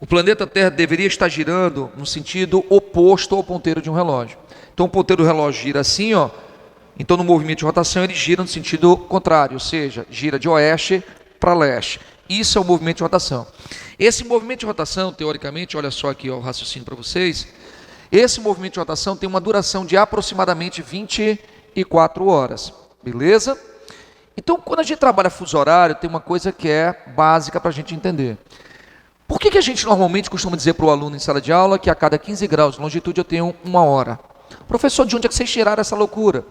O planeta Terra deveria estar girando no sentido oposto ao ponteiro de um relógio. Então o ponteiro do relógio gira assim, ó. Então no movimento de rotação ele gira no sentido contrário, ou seja, gira de oeste para leste. Isso é o movimento de rotação. Esse movimento de rotação, teoricamente, olha só aqui ó, o raciocínio para vocês. Esse movimento de rotação tem uma duração de aproximadamente 24 horas. Beleza? Então quando a gente trabalha fuso horário, tem uma coisa que é básica para a gente entender. Por que a gente normalmente costuma dizer para o aluno em sala de aula que a cada 15 graus de longitude eu tenho 1 hora? Professor, de onde é que vocês tiraram essa loucura?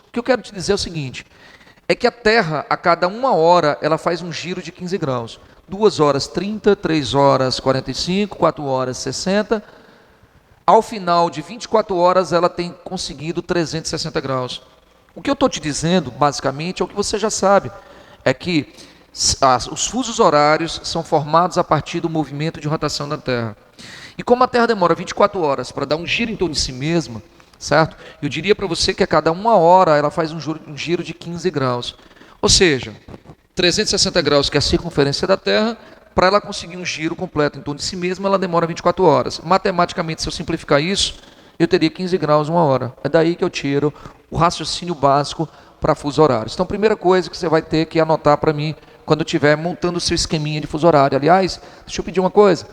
O que eu quero te dizer é o seguinte, é que a Terra, a cada 1 hora, ela faz um giro de 15 graus. 2 horas 30, 3 horas 45, 4 horas 60. Ao final de 24 horas, ela tem conseguido 360 graus. O que eu estou te dizendo, basicamente, é o que você já sabe. É que os fusos horários são formados a partir do movimento de rotação da Terra. E como a Terra demora 24 horas para dar um giro em torno de si mesma, certo? Eu diria para você que a cada 1 hora ela faz um giro de 15 graus. Ou seja, 360 graus, que é a circunferência da Terra, para ela conseguir um giro completo em torno de si mesma, ela demora 24 horas. Matematicamente, se eu simplificar isso, eu teria 15 graus 1 hora. É daí que eu tiro o raciocínio básico para fuso horários. Então, a primeira coisa que você vai ter que anotar para mim, quando estiver montando o seu esqueminha de fuso horário. Aliás, deixa eu pedir uma coisa.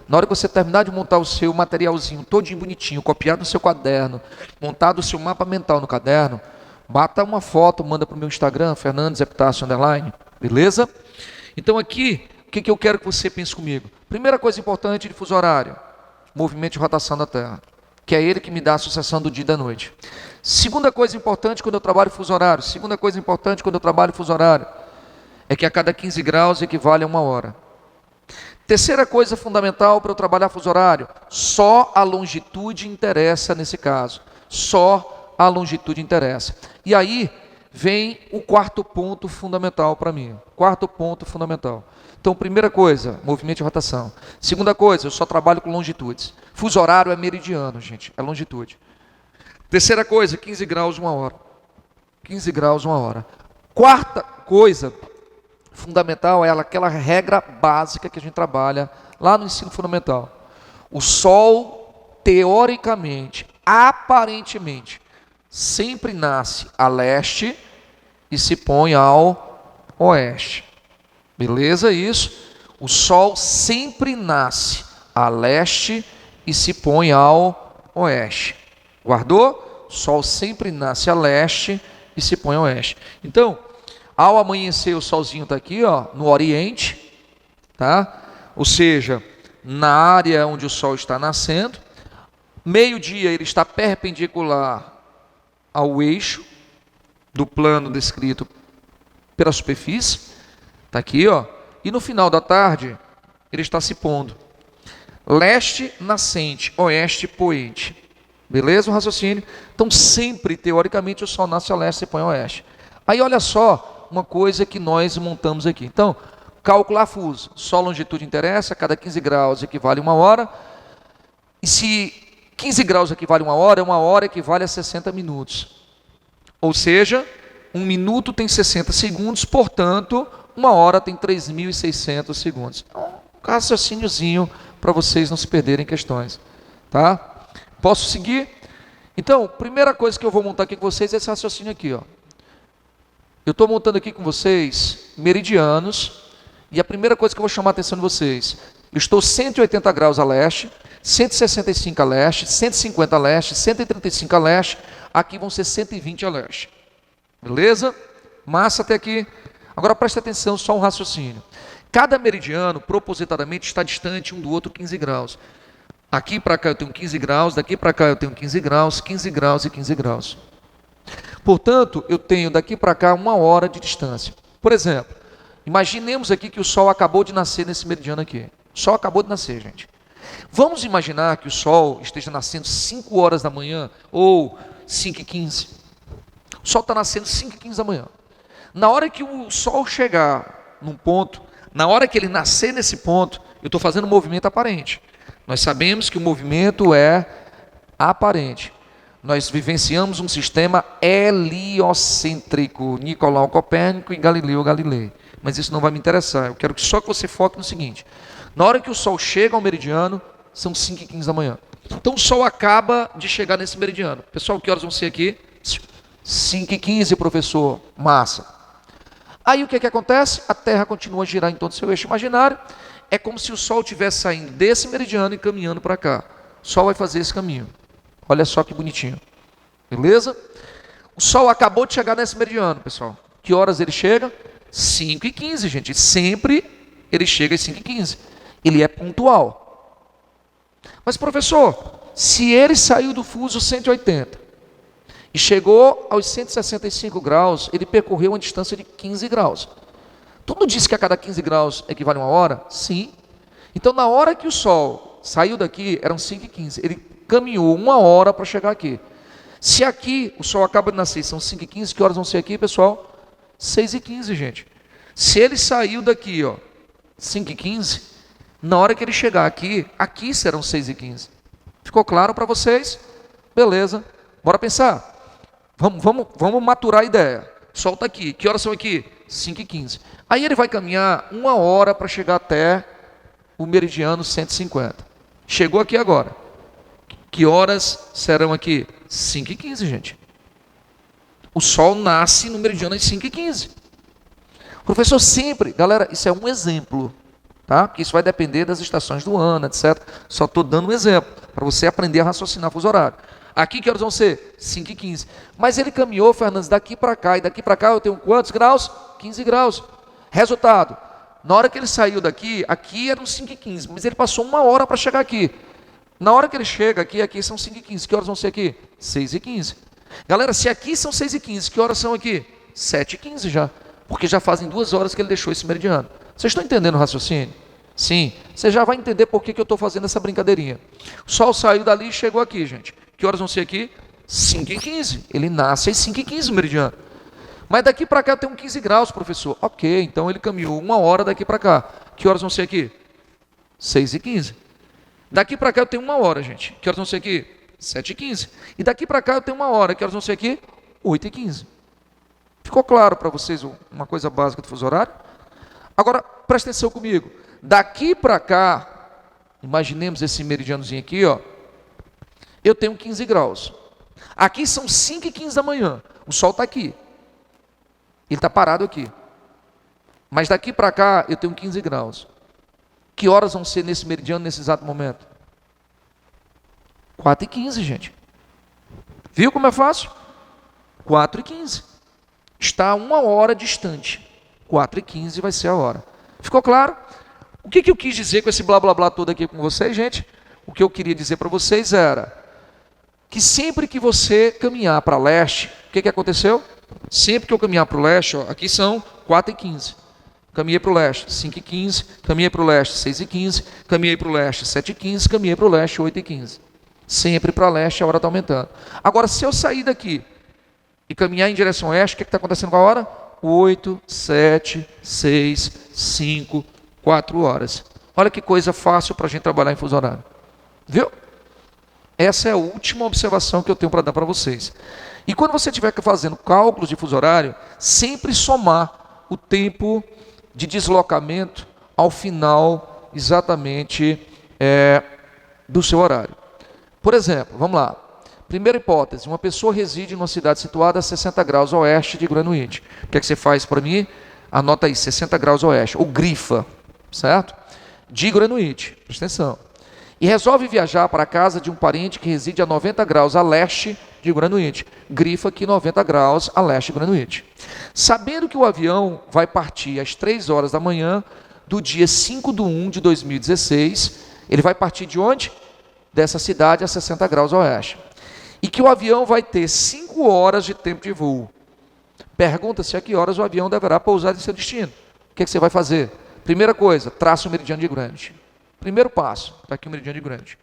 Na hora que você terminar de montar o seu materialzinho todinho bonitinho, copiado no seu caderno, montado o seu mapa mental no caderno, bata uma foto, manda para o meu Instagram, Fernandes Epitácio _, beleza? Então aqui, o que eu quero que você pense comigo? Primeira coisa importante de fuso horário, movimento de rotação da Terra, que é ele que me dá a associação do dia e da noite. Segunda coisa importante quando eu trabalho fuso horário, é que a cada 15 graus equivale a 1 hora. Terceira coisa fundamental para eu trabalhar fuso horário, só a longitude interessa nesse caso. Só a longitude interessa. E aí vem o quarto ponto fundamental para mim. Quarto ponto fundamental. Então, primeira coisa, movimento de rotação. Segunda coisa, eu só trabalho com longitudes. Fuso horário é meridiano, gente, é longitude. Terceira coisa, 15 graus 1 hora. 15 graus 1 hora. Quarta coisa fundamental é aquela regra básica que a gente trabalha lá no ensino fundamental. O Sol, teoricamente, aparentemente, sempre nasce a leste e se põe ao oeste. Beleza? Isso. O Sol sempre nasce a leste e se põe ao oeste. Guardou? O Sol sempre nasce a leste e se põe ao oeste. Então, ao amanhecer, o solzinho está aqui, ó, no oriente, tá? Ou seja, na área onde o sol está nascendo. Meio-dia ele está perpendicular ao eixo do plano descrito pela superfície. Está aqui, ó. E no final da tarde, ele está se pondo. Leste nascente, oeste poente. Beleza o raciocínio? Então, sempre, teoricamente, o sol nasce a leste e se põe ao oeste. Aí, olha só uma coisa que nós montamos aqui. Então, calcular fuso. Só longitude interessa, cada 15 graus equivale a 1 hora. E se 15 graus equivale a 1 hora equivale a 60 minutos. Ou seja, 1 minuto tem 60 segundos, portanto, 1 hora tem 3.600 segundos. Um raciocíniozinho para vocês não se perderem questões. Tá? Posso seguir? Então, primeira coisa que eu vou montar aqui com vocês é esse raciocínio aqui, ó. Eu estou montando aqui com vocês meridianos, e a primeira coisa que eu vou chamar a atenção de vocês, eu estou 180 graus a leste, 165 a leste, 150 a leste, 135 a leste, aqui vão ser 120 a leste. Beleza? Massa até aqui. Agora preste atenção, só um raciocínio. Cada meridiano, propositadamente, está distante um do outro 15 graus. Aqui para cá eu tenho 15 graus, daqui para cá eu tenho 15 graus, 15 graus e 15 graus. Portanto, eu tenho daqui para cá 1 hora de distância. Por exemplo, imaginemos aqui que o Sol acabou de nascer nesse meridiano aqui. O Sol acabou de nascer, gente. Vamos imaginar que o Sol esteja nascendo 5 horas da manhã ou 5h15. O Sol está nascendo 5h15 da manhã. Na hora que o Sol chegar num ponto, na hora que ele nascer nesse ponto, eu estou fazendo um movimento aparente. Nós sabemos que o movimento é aparente. Nós vivenciamos um sistema heliocêntrico, Nicolau Copérnico e Galileu Galilei. mas isso não vai me interessar. Eu quero que só que você foque no seguinte. Na hora que o Sol chega ao meridiano, são 5h15 da manhã. Então o Sol acaba de chegar nesse meridiano. Pessoal, que horas vão ser aqui? 5h15, professor. Massa. Aí o que acontece? A Terra continua a girar em todo o seu eixo imaginário. É como se o Sol estivesse saindo desse meridiano e caminhando para cá. O Sol vai fazer esse caminho. Olha só que bonitinho. Beleza? O Sol acabou de chegar nesse meridiano, pessoal. Que horas ele chega? 5h15, gente. Sempre ele chega às 5h15. Ele é pontual. Mas, professor, se ele saiu do fuso 180 e chegou aos 165 graus, ele percorreu uma distância de 15 graus. Tudo diz que a cada 15 graus equivale a 1 hora? Sim. Então, na hora que o Sol saiu daqui, eram 5h15. Ele caminhou 1 hora para chegar aqui. Se aqui o Sol acaba de nascer, são 5h15, que horas vão ser aqui, pessoal? 6h15, gente. Se ele saiu daqui, ó, 5h15, na hora que ele chegar aqui, aqui serão 6h15. Ficou claro para vocês? Beleza. Bora pensar. Vamos maturar a ideia. O Sol está aqui. Que horas são aqui? 5h15. Aí ele vai caminhar 1 hora para chegar até o meridiano 150. Chegou aqui agora. Que horas serão aqui? 5h15, gente. O Sol nasce no meridiano às 5h15. Professor, sempre... Galera, isso é um exemplo, tá? Porque isso vai depender das estações do ano, etc. Só estou dando um exemplo, para você aprender a raciocinar fuso horário. Aqui que horas vão ser? 5h15. Mas ele caminhou, Fernandes, daqui para cá. E daqui para cá eu tenho quantos graus? 15 graus. Resultado, na hora que ele saiu daqui, aqui eram 5h15. Mas ele passou 1 hora para chegar aqui. Na hora que ele chega aqui, aqui são 5h15. Que horas vão ser aqui? 6h15. Galera, se aqui são 6h15, que horas são aqui? 7h15 já. Porque já fazem 2 horas que ele deixou esse meridiano. Vocês estão entendendo o raciocínio? Sim. Você já vai entender por que eu estou fazendo essa brincadeirinha. O Sol saiu dali e chegou aqui, gente. Que horas vão ser aqui? 5h15. Ele nasce às 5h15 o meridiano. Mas daqui para cá tem 15 graus, professor. Ok, então ele caminhou 1 hora daqui para cá. Que horas vão ser aqui? 6h15. Daqui para cá eu tenho 1 hora, gente. Que horas vão ser aqui? 7h15. E daqui para cá eu tenho 1 hora. Que horas vão ser aqui? 8h15. Ficou claro para vocês uma coisa básica do fuso horário? Agora, presta atenção comigo. Daqui para cá, imaginemos esse meridianozinho aqui, ó. Eu tenho 15 graus. Aqui são 5h15 da manhã. O Sol está aqui. Ele está parado aqui. Mas daqui para cá eu tenho 15 graus. Que horas vão ser nesse meridiano, nesse exato momento? 4h15, gente. Viu como é fácil? 4h15. Está 1 hora distante. 4h15 vai ser a hora. Ficou claro? O que eu quis dizer com esse blá blá blá todo aqui com vocês, gente? O que eu queria dizer para vocês era que sempre que você caminhar para leste, o que aconteceu? Sempre que eu caminhar para o leste, ó, aqui são 4h15. Caminhei para o leste, 5h15. Caminhei para o leste, 6h15. Caminhei para o leste, 7h15. Caminhei para o leste, 8h15. Sempre para leste, a hora está aumentando. Agora, se eu sair daqui e caminhar em direção oeste, o que está acontecendo com a hora? 8, 7, 6, 5, 4 horas. Olha que coisa fácil para a gente trabalhar em fuso horário. Viu? Essa é a última observação que eu tenho para dar para vocês. E quando você estiver fazendo cálculos de fuso horário, sempre somar o tempo de deslocamento ao final exatamente do seu horário. Por exemplo, vamos lá. Primeira hipótese, uma pessoa reside em uma cidade situada a 60 graus oeste de Greenwich. O que é que você faz para mim? Anota aí, 60 graus oeste, ou grifa, certo? De Greenwich, presta atenção. E resolve viajar para a casa de um parente que reside a 90 graus a leste de Greenwich. Grifa aqui 90 graus a leste de Greenwich. Sabendo que o avião vai partir às 3 horas da manhã do dia 5/1/2016, ele vai partir de onde? Dessa cidade a 60 graus oeste. E que o avião vai ter 5 horas de tempo de voo. Pergunta-se a que horas o avião deverá pousar em seu destino. O que você vai fazer? Primeira coisa, traça o meridiano de Greenwich. Primeiro passo, está aqui o meridiano de Greenwich.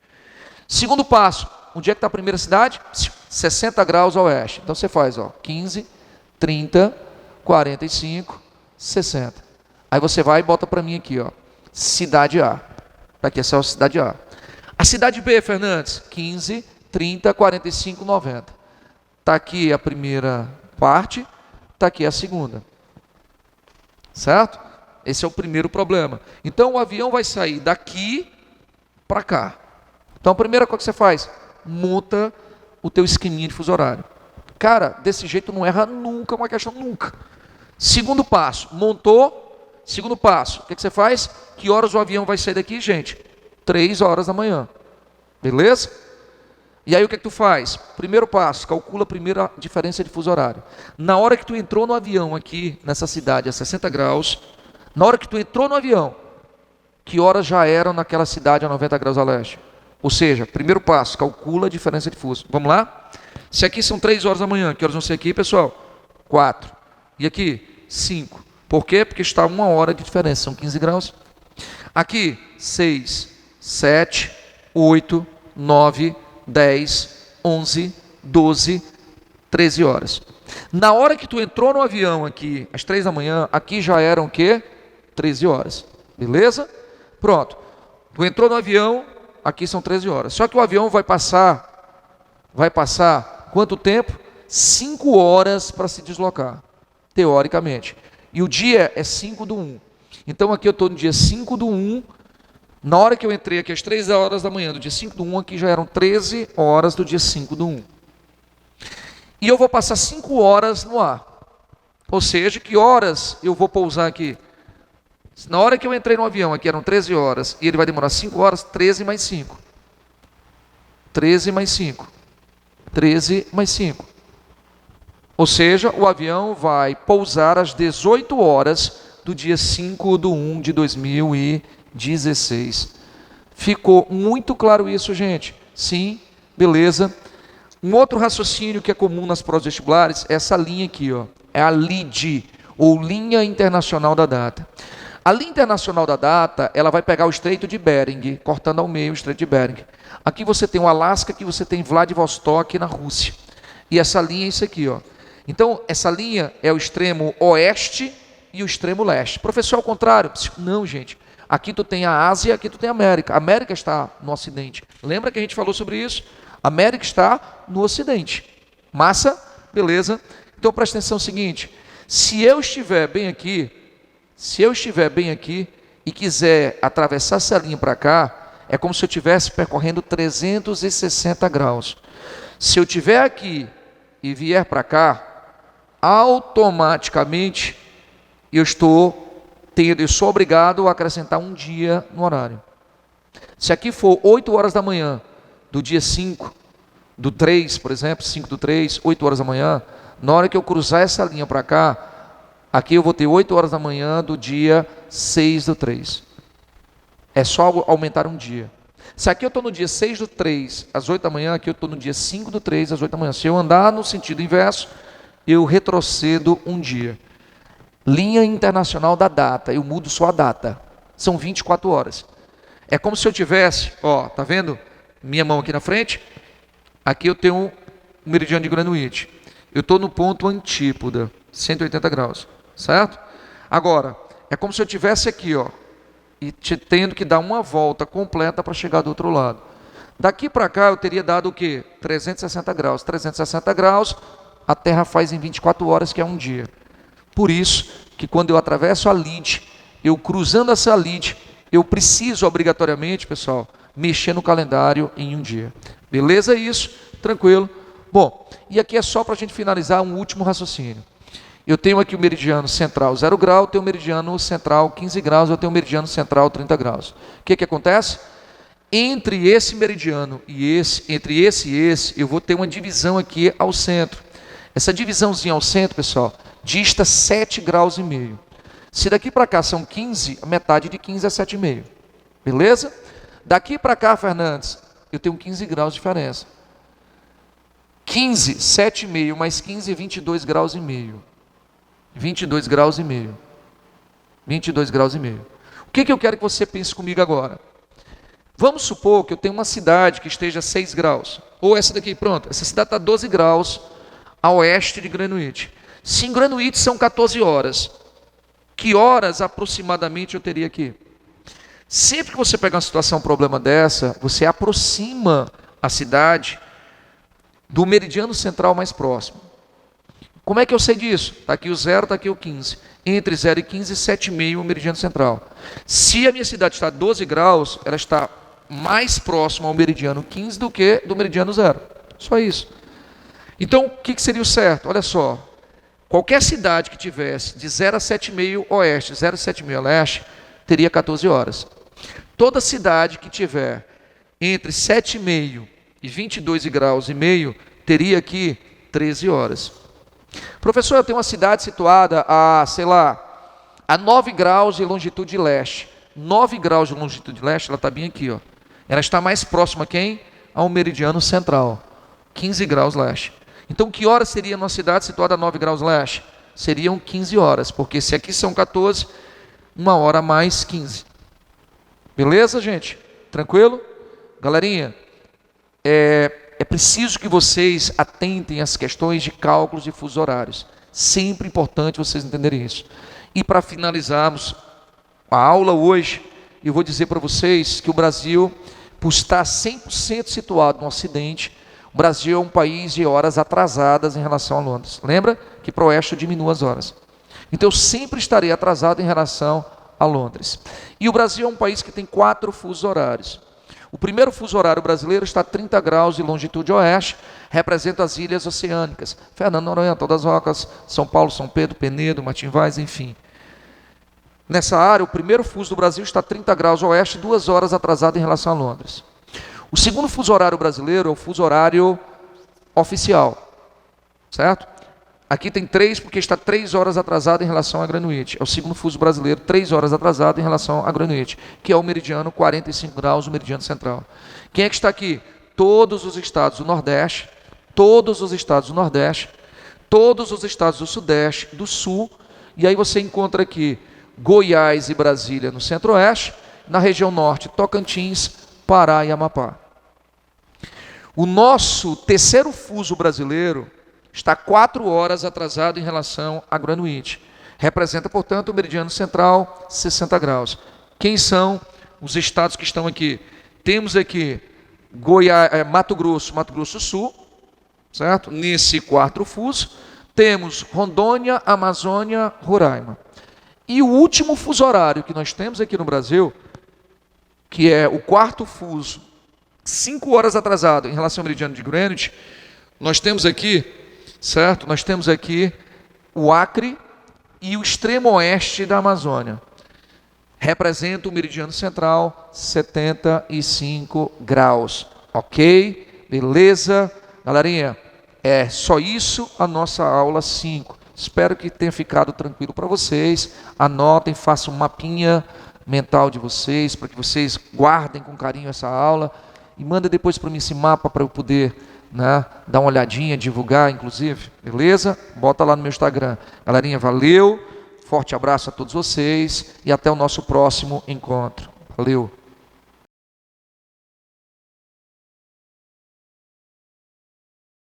Segundo passo, onde é que está a primeira cidade? 60 graus oeste. Então você faz, ó, 15, 30, 45, 60. Aí você vai e bota para mim aqui, ó, cidade A. Está aqui essa é a cidade A. A cidade B, Fernandes, 15, 30, 45, 90. Está aqui a primeira parte, está aqui a segunda. Certo? Esse é o primeiro problema. Então o avião vai sair daqui para cá. Então a primeira coisa que você faz, monta o teu esqueminha de fuso horário. Cara, desse jeito não erra nunca uma questão, nunca. Segundo passo, montou. Segundo passo, o que você faz? Que horas o avião vai sair daqui, gente? 3 horas da manhã. Beleza? E aí o que tu faz? Primeiro passo, calcula a primeira diferença de fuso horário. Na hora que tu entrou no avião aqui, nessa cidade a 60 graus, na hora que tu entrou no avião, que horas já eram naquela cidade a 90 graus a leste? Ou seja, primeiro passo, calcula a diferença de fuso. Vamos lá? Se aqui são 3 horas da manhã, que horas vão ser aqui, pessoal? 4. E aqui? 5. Por quê? Porque está 1 hora de diferença, são 15 graus. Aqui, 6, 7, 8, 9, 10, 11, 12, 13 horas. Na hora que tu entrou no avião aqui, às 3 da manhã, aqui já eram o quê? 13 horas. Beleza? Pronto. Tu entrou no avião, aqui são 13 horas. Só que o avião vai passar quanto tempo? 5 horas para se deslocar, teoricamente. E o dia é 5/1. Então aqui eu estou no dia 5/1. Na hora que eu entrei aqui às 3 horas da manhã do dia 5/1, aqui já eram 13 horas do dia 5/1. E eu vou passar 5 horas no ar. Ou seja, que horas eu vou pousar aqui? Na hora que eu entrei no avião, aqui eram 13 horas, e ele vai demorar 5 horas, 13 mais 5. 13 mais 5. 13 mais 5. Ou seja, o avião vai pousar às 18 horas do dia 5/1 de 2016. Ficou muito claro isso, gente? Sim, beleza. Um outro raciocínio que é comum nas provas vestibulares é essa linha aqui, ó. É a LID, ou Linha Internacional da Data. A linha internacional da data, ela vai pegar o Estreito de Bering, cortando ao meio o Estreito de Bering. Aqui você tem o Alasca, aqui você tem Vladivostok na Rússia. E essa linha é isso aqui, ó. Então, essa linha é o extremo oeste e o extremo leste. Professor, ao contrário? Não, gente. Aqui tu tem a Ásia, aqui tu tem a América. A América está no ocidente. Lembra que a gente falou sobre isso? A América está no ocidente. Massa? Beleza? Então, presta atenção no seguinte. Se eu estiver bem aqui e quiser atravessar essa linha para cá, é como se eu estivesse percorrendo 360 graus. Se eu estiver aqui e vier para cá, automaticamente eu sou obrigado a acrescentar um dia no horário. Se aqui for 8 horas da manhã do dia 5 do 3, por exemplo, 5/3, 8 horas da manhã, na hora que eu cruzar essa linha para cá, aqui eu vou ter 8 horas da manhã do dia 6/3. É só aumentar um dia. Se aqui eu estou no dia 6/3, às 8 da manhã, aqui eu estou no dia 5/3, às 8 da manhã. Se eu andar no sentido inverso, eu retrocedo um dia. Linha internacional da data, eu mudo só a data. São 24 horas. É como se eu tivesse, ó, tá vendo? Minha mão aqui na frente. Aqui eu tenho o meridiano de Greenwich. Eu estou no ponto antípoda, 180 graus, certo? Agora, é como se eu tivesse aqui, ó, e tendo que dar uma volta completa para chegar do outro lado. Daqui para cá eu teria dado o quê? 360 graus. 360 graus a Terra faz em 24 horas, que é um dia. Por isso que quando eu atravesso a lide, eu cruzando essa lide, eu preciso obrigatoriamente, pessoal, mexer no calendário em um dia. Beleza isso? Tranquilo? Bom, e aqui é só para a gente finalizar um último raciocínio. Eu tenho aqui o meridiano central 0 grau, eu tenho o meridiano central 15 graus, eu tenho o meridiano central 30 graus. O que acontece? Entre esse meridiano e esse, entre esse e esse, eu vou ter uma divisão aqui ao centro. Essa divisãozinha ao centro, pessoal, dista 7,5 graus. Se daqui para cá são 15, a metade de 15 é 7,5. Beleza? Daqui para cá, Fernandes, eu tenho 15 graus de diferença. 15, 7,5 mais 15, 22 graus e meio. 22 graus e meio. 22 graus e meio. O que eu quero que você pense comigo agora? Vamos supor que eu tenho uma cidade que esteja a 6 graus. Ou essa daqui, pronto. Essa cidade está a 12 graus a oeste de Greenwich. Se em Greenwich são 14 horas, que horas aproximadamente eu teria aqui? Sempre que você pegar uma situação, um problema dessa, você aproxima a cidade do meridiano central mais próximo. Como é que eu sei disso? Está aqui o 0, está aqui o 15. Entre 0 e 15, 7,5 o meridiano central. Se a minha cidade está a 12 graus, ela está mais próxima ao meridiano 15 do que do meridiano 0. Só isso. Então, o que seria o certo? Olha só. Qualquer cidade que tivesse de 0 a 7,5 oeste, 0 a 7,5 leste, teria 14 horas. Toda cidade que tiver entre 7,5 e 22 graus e meio, teria aqui 13 horas. Professor, eu tenho uma cidade situada a, sei lá, a 9 graus de longitude leste. 9 graus de longitude leste, ela está bem aqui, ó. Ela está mais próxima a quem? Ao meridiano central, 15 graus leste. Então, que hora seria a nossa cidade situada a 9 graus leste? Seriam 15 horas, porque se aqui são 14, 1 hora mais 15. Beleza, gente? Tranquilo? Galerinha, é preciso que vocês atentem às questões de cálculos de fusos horários. Sempre importante vocês entenderem isso. E para finalizarmos a aula hoje, eu vou dizer para vocês que o Brasil, por estar 100% situado no Ocidente, o Brasil é um país de horas atrasadas em relação a Londres. Lembra que para o oeste eu diminuo as horas. Então eu sempre estarei atrasado em relação a Londres. E o Brasil é um país que tem 4 fusos horários. O primeiro fuso horário brasileiro está a 30 graus de longitude oeste, representa as ilhas oceânicas. Fernando Noronha, Todas as Rocas, São Paulo, São Pedro, Penedo, Martim Vaz, enfim. Nessa área, o primeiro fuso do Brasil está a 30 graus oeste, 2 horas atrasado em relação a Londres. O segundo fuso horário brasileiro é o fuso horário oficial, certo? Aqui tem 3 porque está 3 horas atrasado em relação a Greenwich. É o segundo fuso brasileiro, 3 horas atrasado em relação a Greenwich, que é o meridiano 45 graus, o meridiano central. Quem é que está aqui? Todos os estados do Nordeste, todos os estados do Nordeste, todos os estados do Sudeste, do Sul, e aí você encontra aqui Goiás e Brasília no Centro-Oeste, na região Norte, Tocantins, Pará e Amapá. O nosso terceiro fuso brasileiro está 4 horas atrasado em relação a Greenwich. Representa, portanto, o meridiano central, 60 graus. Quem são os estados que estão aqui? Temos aqui Mato Grosso do Sul, certo? Nesse 4 fuso. Temos Rondônia, Amazônia, Roraima. E o último fuso horário que nós temos aqui no Brasil, que é o 4º fuso, 5 horas atrasado em relação ao meridiano de Greenwich, nós temos aqui, certo? Nós temos aqui o Acre e o extremo oeste da Amazônia. Representa o meridiano central, 75 graus. Ok? Beleza? Galerinha, é só isso a nossa aula 5. Espero que tenha ficado tranquilo para vocês. Anotem, façam um mapinha mental de vocês, para que vocês guardem com carinho essa aula. E manda depois para mim esse mapa para eu poder, né, dar uma olhadinha, divulgar, inclusive. Beleza? Bota lá no meu Instagram. Galerinha, valeu. Forte abraço a todos vocês e até o nosso próximo encontro. Valeu.